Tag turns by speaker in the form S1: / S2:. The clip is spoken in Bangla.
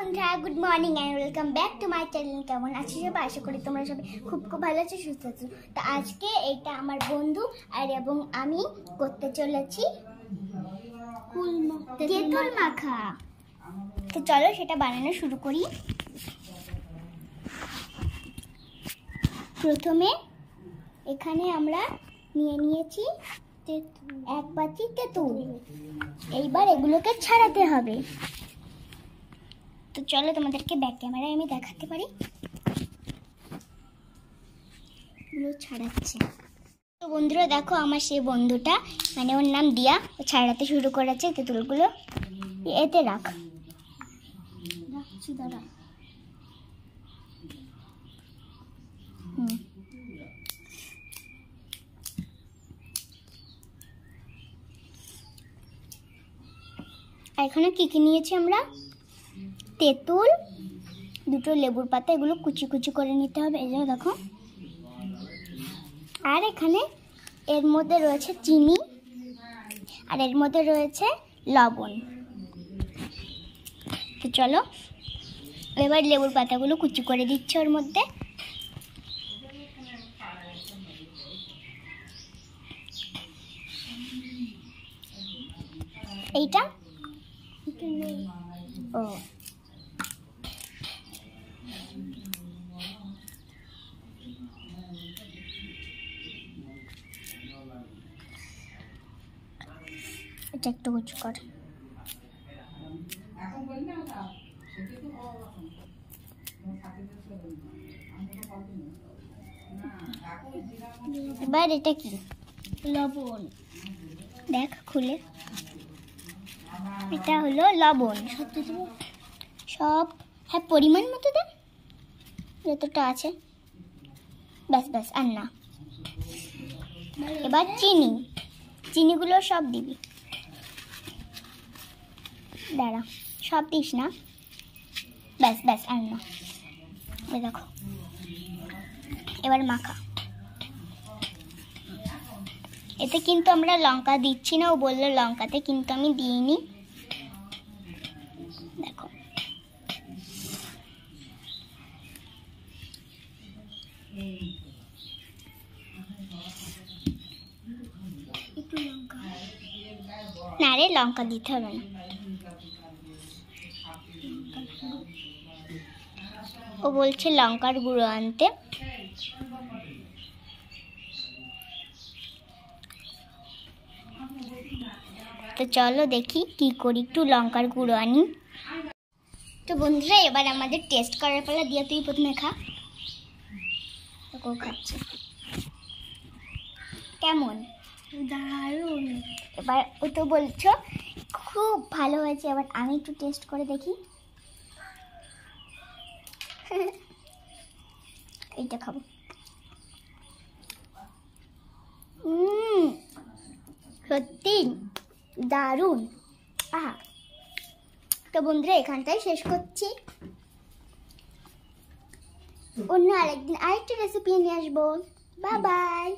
S1: বন্ধুরা, good morning and welcome back to my channel. কেমন আছো সবাই? আশা করি তোমরা সবাই খুব ভালো আছো, সুস্থ আছো। তো আজকে এটা আমার বন্ধু আর এবং আমি করতে চলেছি তেঁতুল মাখা। তো চলো সেটা বানানো শুরু করি। প্রথমে এখানে আমরা নিয়েছি এক বাটি তেঁতুল। এইবার এগুলোকে ছাড়াতে হবে। তো চলো তোমাদেরকে ব্যাক ক্যামেরায় আমি দেখাতে পারি। এগুলো ছাড়াচ্ছে। তো বন্ধুরা দেখো, আমার সেই বন্ধুটা, মানে ওর নাম দিয়া, ও ছাড়াতে শুরু করেছে তেঁতুলগুলো। এতে রাখছি, দাঁড়া। এখানে কি কি নিয়েছি আমরা? তেঁতুল, দুটো লেবুর পাতা, এগুলো কুচি কুচি করে নিতে হবে। এই যে দেখো। আর এখানে এর মধ্যে রয়েছে চিনি, আর এর মধ্যে রয়েছে লবণ। তো চলো এবার লেবুর পাতাগুলো কুচি করে দিচ্ছি ওর মধ্যে। এইটা ও এটা একটু কুচি কর। এবার এটা কি? লবণ। দেখ খুলে, এটা হলো লবণ। সব হ্যাঁ, পরিমাণ মতো দেখ, যতটা আছে। ব্যাস ব্যাস, আর না। এবার চিনিগুলো সব দিবি। দাঁড়া, সব দিস না। ব্যাস ব্যাস, আর না। দেখো এবার মাখা। এতে কিন্তু আমরা লঙ্কা দিচ্ছি না, ও বললো লঙ্কাতে, কিন্তু আমি দিইনি। দেখো একটু লঙ্কা, না রে, লঙ্কা দিতে হবে না। ও বলছে লঙ্কার গুঁড়ো আনতে। তো চলো দেখি কি করি, একটু লঙ্কার গুঁড়ো আনি। তো বন্ধুরা, এবার আমাদের টেস্ট করার পালা। দিয়ে তুই প্রথমে খা। তো খাচ্ছে কেমন? দারুণ। এবার ও তো বলছো খুব ভালো হয়েছে, এবার আমি একটু টেস্ট করে দেখি। এইটা খাবো। সত্যি দারুণ। আহা। তো বন্ধুরা, এখানটাই শেষ করছি। অন্য আরেকদিন আরেকটা রেসিপি নিয়ে আসবো। Bye bye.